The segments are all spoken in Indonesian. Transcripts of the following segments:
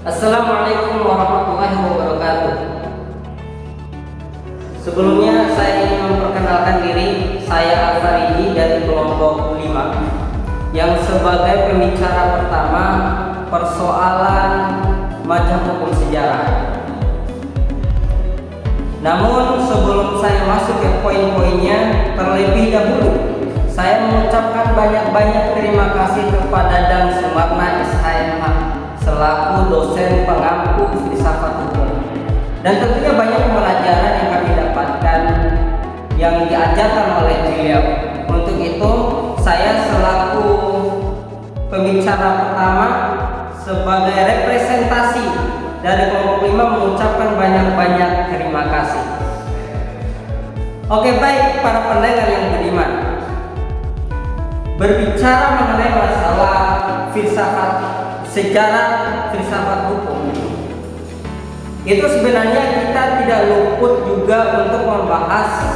Assalamualaikum warahmatullahi wabarakatuh. Sebelumnya saya ingin memperkenalkan diri. Saya Al-Faridi dari kelompok 5 yang sebagai pembicara pertama persoalan mazhab hukum sejarah. Namun sebelum saya masuk ke poin-poinnya, terlebih dahulu saya mengucapkan banyak-banyak terima kasih kepada Dan Sumarna SHMH selaku dosen pengampu filsafat hukum, dan tentunya banyak pembelajaran yang kami dapatkan yang diajarkan oleh beliau. Untuk itu saya selaku pembicara pertama sebagai representasi dari kelompok 5 mengucapkan banyak-banyak terima kasih. Oke, baik para pendengar yang budiman, berbicara mengenai masalah filsafat sejarah, filsafat hukum, itu sebenarnya kita tidak luput juga untuk membahas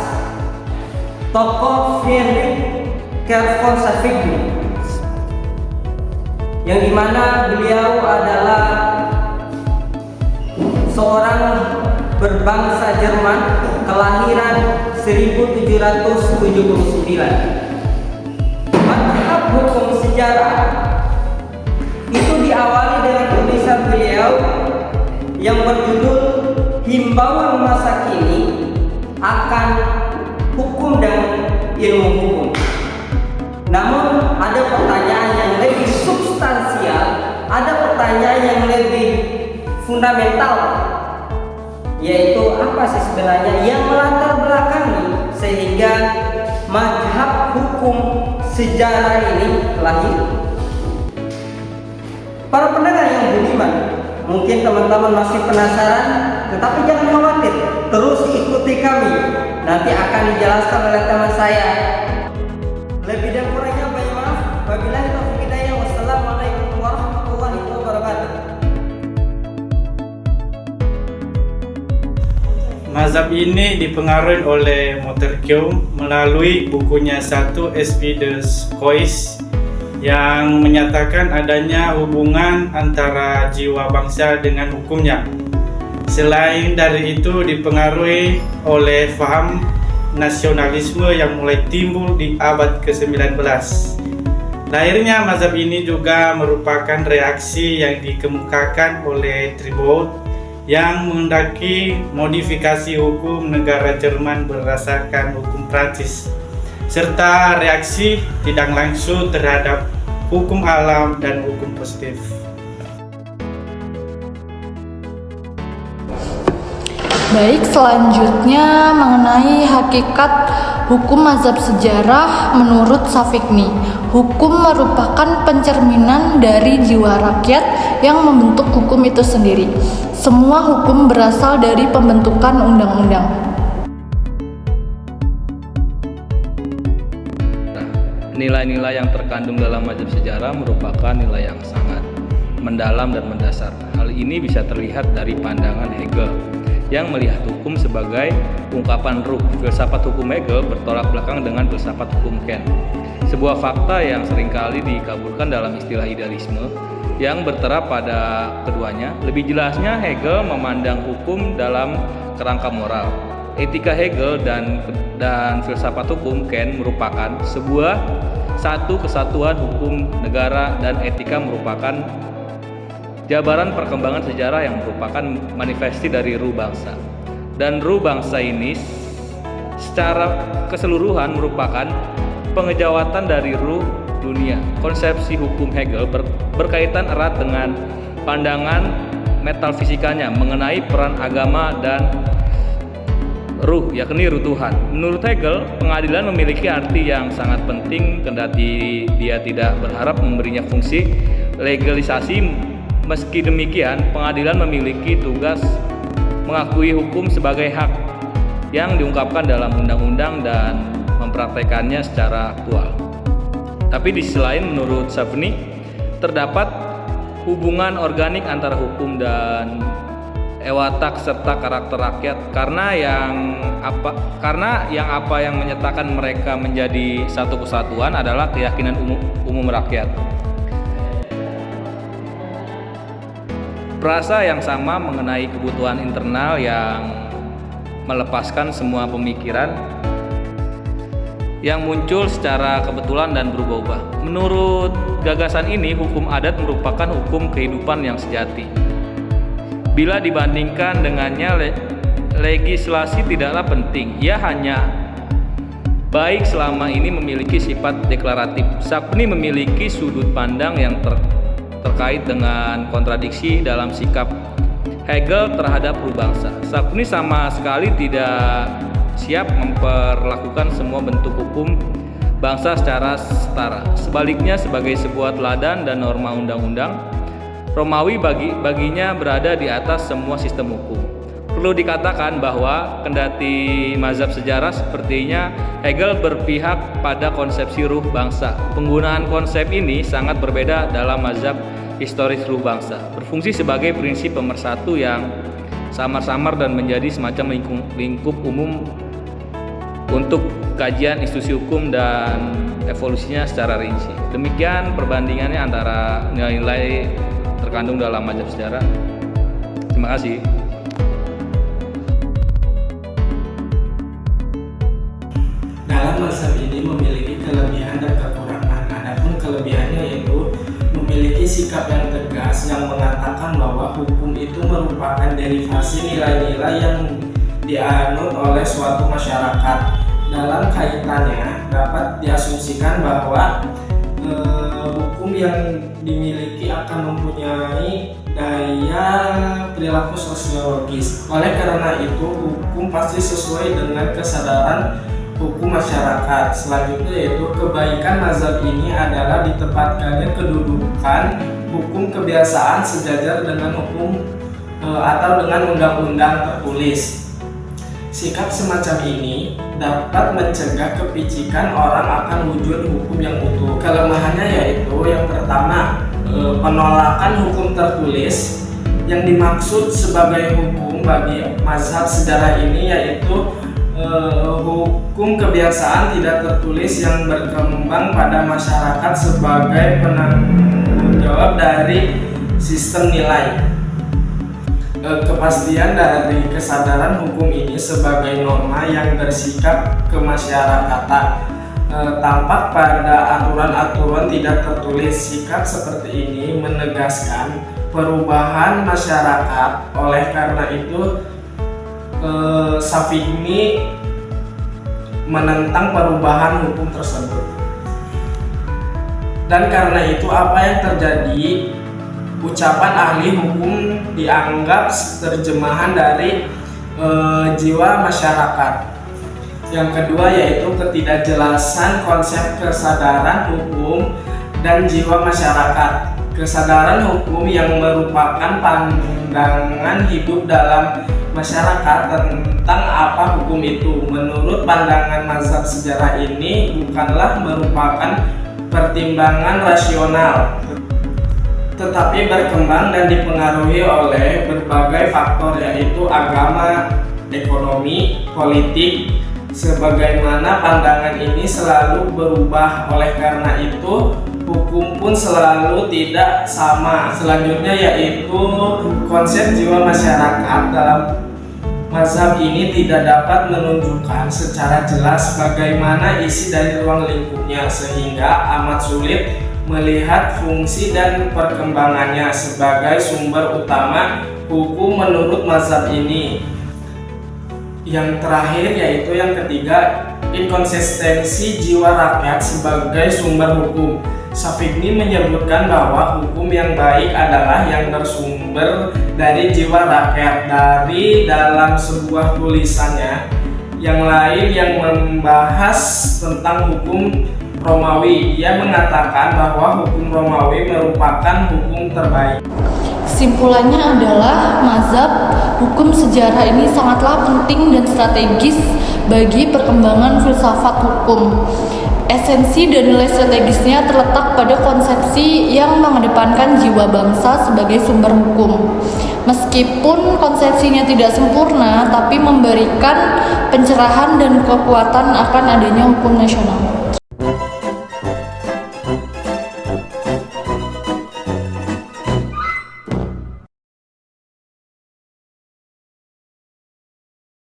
tokoh Friedrich Karl von Savigny, yang dimana beliau adalah seorang berbangsa Jerman kelahiran 1779. Mazhab hukum sejarah itu diawali dengan tulisan beliau yang berjudul Himbauan Masa Kini akan Hukum dan Ilmu Hukum. Namun ada pertanyaan yang lebih substansial, ada pertanyaan yang lebih fundamental, yaitu apa sih sebenarnya yang melatar belakangi sehingga mazhab hukum sejarah ini lahir. Para pendengar yang budiman, mungkin teman-teman masih penasaran, tetapi jangan khawatir, terus ikuti kami. Nanti akan dijelaskan oleh teman saya. Lebih dan kurangnya banyak maaf. Wabillahi taufiq hidayah. Wassalamualaikum warahmatullahi wabarakatuh. Mazhab ini dipengaruhi oleh Montesquieu melalui bukunya 1 Esprit de Cois yang menyatakan adanya hubungan antara jiwa bangsa dengan hukumnya. Selain dari itu dipengaruhi oleh paham nasionalisme yang mulai timbul di abad ke-19. Lahirnya mazhab ini juga merupakan reaksi yang dikemukakan oleh Tribault yang menghendaki modifikasi hukum negara Jerman berdasarkan hukum Prancis, serta reaksi tidak langsung terhadap hukum alam dan hukum positif. Baik, selanjutnya mengenai hakikat hukum mazhab sejarah menurut Savigny. Hukum merupakan pencerminan dari jiwa rakyat yang membentuk hukum itu sendiri. Semua hukum berasal dari pembentukan undang-undang. Nilai-nilai yang terkandung dalam mazhab sejarah merupakan nilai yang sangat mendalam dan mendasar. Hal ini bisa terlihat dari pandangan Hegel yang melihat hukum sebagai ungkapan ruh. Filsafat hukum Hegel bertolak belakang dengan filsafat hukum Kant. Sebuah fakta yang seringkali dikabulkan dalam istilah idealisme yang berterap pada keduanya. Lebih jelasnya, Hegel memandang hukum dalam kerangka moral. Etika Hegel dan filsafat hukum Kant merupakan satu kesatuan. Hukum negara dan etika merupakan jabaran perkembangan sejarah yang merupakan manifestasi dari ruh bangsa. Dan ruh bangsa ini secara keseluruhan merupakan pengejawatan dari ruh dunia. Konsepsi hukum Hegel berkaitan erat dengan pandangan metafisikanya mengenai peran agama dan ruh, yakni ruh Tuhan. Menurut Hegel, pengadilan memiliki arti yang sangat penting kendati dia tidak berharap memberinya fungsi legalisasi. Meski demikian, pengadilan memiliki tugas mengakui hukum sebagai hak yang diungkapkan dalam undang-undang dan mempraktekannya secara aktual. Tapi di sisi lain, menurut Savigny, terdapat hubungan organik antara hukum dan watak serta karakter rakyat, karena yang menyatakan mereka menjadi satu kesatuan adalah keyakinan umum rakyat. Frasa yang sama mengenai kebutuhan internal yang melepaskan semua pemikiran yang muncul secara kebetulan dan berubah-ubah. Menurut gagasan ini, hukum adat merupakan hukum kehidupan yang sejati. Bila dibandingkan dengannya, legislasi tidaklah penting. Ia hanya baik selama ini memiliki sifat deklaratif. Sapni memiliki sudut pandang yang terkait dengan kontradiksi dalam sikap Hegel terhadap rubangsa. Sapni sama sekali tidak siap memperlakukan semua bentuk hukum bangsa secara setara. Sebaliknya, sebagai sebuah teladan dan norma undang-undang, Romawi baginya berada di atas semua sistem hukum. Perlu dikatakan bahwa kendati mazhab sejarah sepertinya Hegel berpihak pada konsepsi ruh bangsa. Penggunaan konsep ini sangat berbeda dalam mazhab historis ruh bangsa, berfungsi sebagai prinsip pemersatu yang samar-samar dan menjadi semacam lingkup umum untuk kajian institusi hukum dan evolusinya secara rinci. Demikian perbandingannya antara nilai-nilai terkandung dalam mazhab sejarah. Terima kasih. Dalam mazhab ini memiliki kelebihan dan kekurangan. Adapun kelebihannya yaitu memiliki sikap yang tegas yang mengatakan bahwa hukum itu merupakan derivasi nilai-nilai yang dianut oleh suatu masyarakat. Dalam kaitannya dapat diasumsikan bahwa hukum yang dimiliki akan mempunyai daya perilaku sosiologis. Oleh karena itu, hukum pasti sesuai dengan kesadaran hukum masyarakat. Selanjutnya yaitu kebaikan mazhab ini adalah ditempatkannya kedudukan hukum kebiasaan sejajar dengan hukum atau dengan undang-undang tertulis. Sikap semacam ini dapat mencegah kepicikan orang akan wujud hukum yang utuh. Kelemahannya yaitu yang pertama, penolakan hukum tertulis. Yang dimaksud sebagai hukum bagi mazhab sejarah ini yaitu hukum kebiasaan tidak tertulis yang berkembang pada masyarakat sebagai penanggung jawab dari sistem nilai. Kepastian dari kesadaran hukum ini sebagai norma yang bersikap kemasyarakatan tampak pada aturan-aturan tidak tertulis. Sikap seperti ini menegaskan perubahan masyarakat. Oleh karena itu, Safigny menentang perubahan hukum tersebut. Dan karena itu, apa yang terjadi? Ucapan ahli hukum dianggap terjemahan dari jiwa masyarakat. Yang kedua yaitu ketidakjelasan konsep kesadaran hukum dan jiwa masyarakat. Kesadaran hukum yang merupakan pandangan hidup dalam masyarakat tentang apa hukum itu. Menurut pandangan mazhab sejarah ini bukanlah merupakan pertimbangan rasional, tetapi berkembang dan dipengaruhi oleh berbagai faktor yaitu agama, ekonomi, politik. Sebagaimana pandangan ini selalu berubah, oleh karena itu hukum pun selalu tidak sama. Selanjutnya yaitu konsep jiwa masyarakat. Dalam mazhab ini tidak dapat menunjukkan secara jelas bagaimana isi dari ruang lingkupnya, sehingga amat sulit melihat fungsi dan perkembangannya sebagai sumber utama hukum menurut mazhab ini. Yang terakhir yaitu yang ketiga, inkonsistensi jiwa rakyat sebagai sumber hukum. Safigny menyebutkan bahwa hukum yang baik adalah yang bersumber dari jiwa rakyat. Dari dalam sebuah tulisannya yang lain yang membahas tentang hukum Romawi, ia mengatakan bahwa hukum Romawi merupakan hukum terbaik. Kesimpulannya adalah mazhab hukum sejarah ini sangatlah penting dan strategis bagi perkembangan filsafat hukum. Esensi dan nilai strategisnya terletak pada konsepsi yang mengedepankan jiwa bangsa sebagai sumber hukum. Meskipun konsepsinya tidak sempurna, tapi memberikan pencerahan dan kekuatan akan adanya hukum nasional.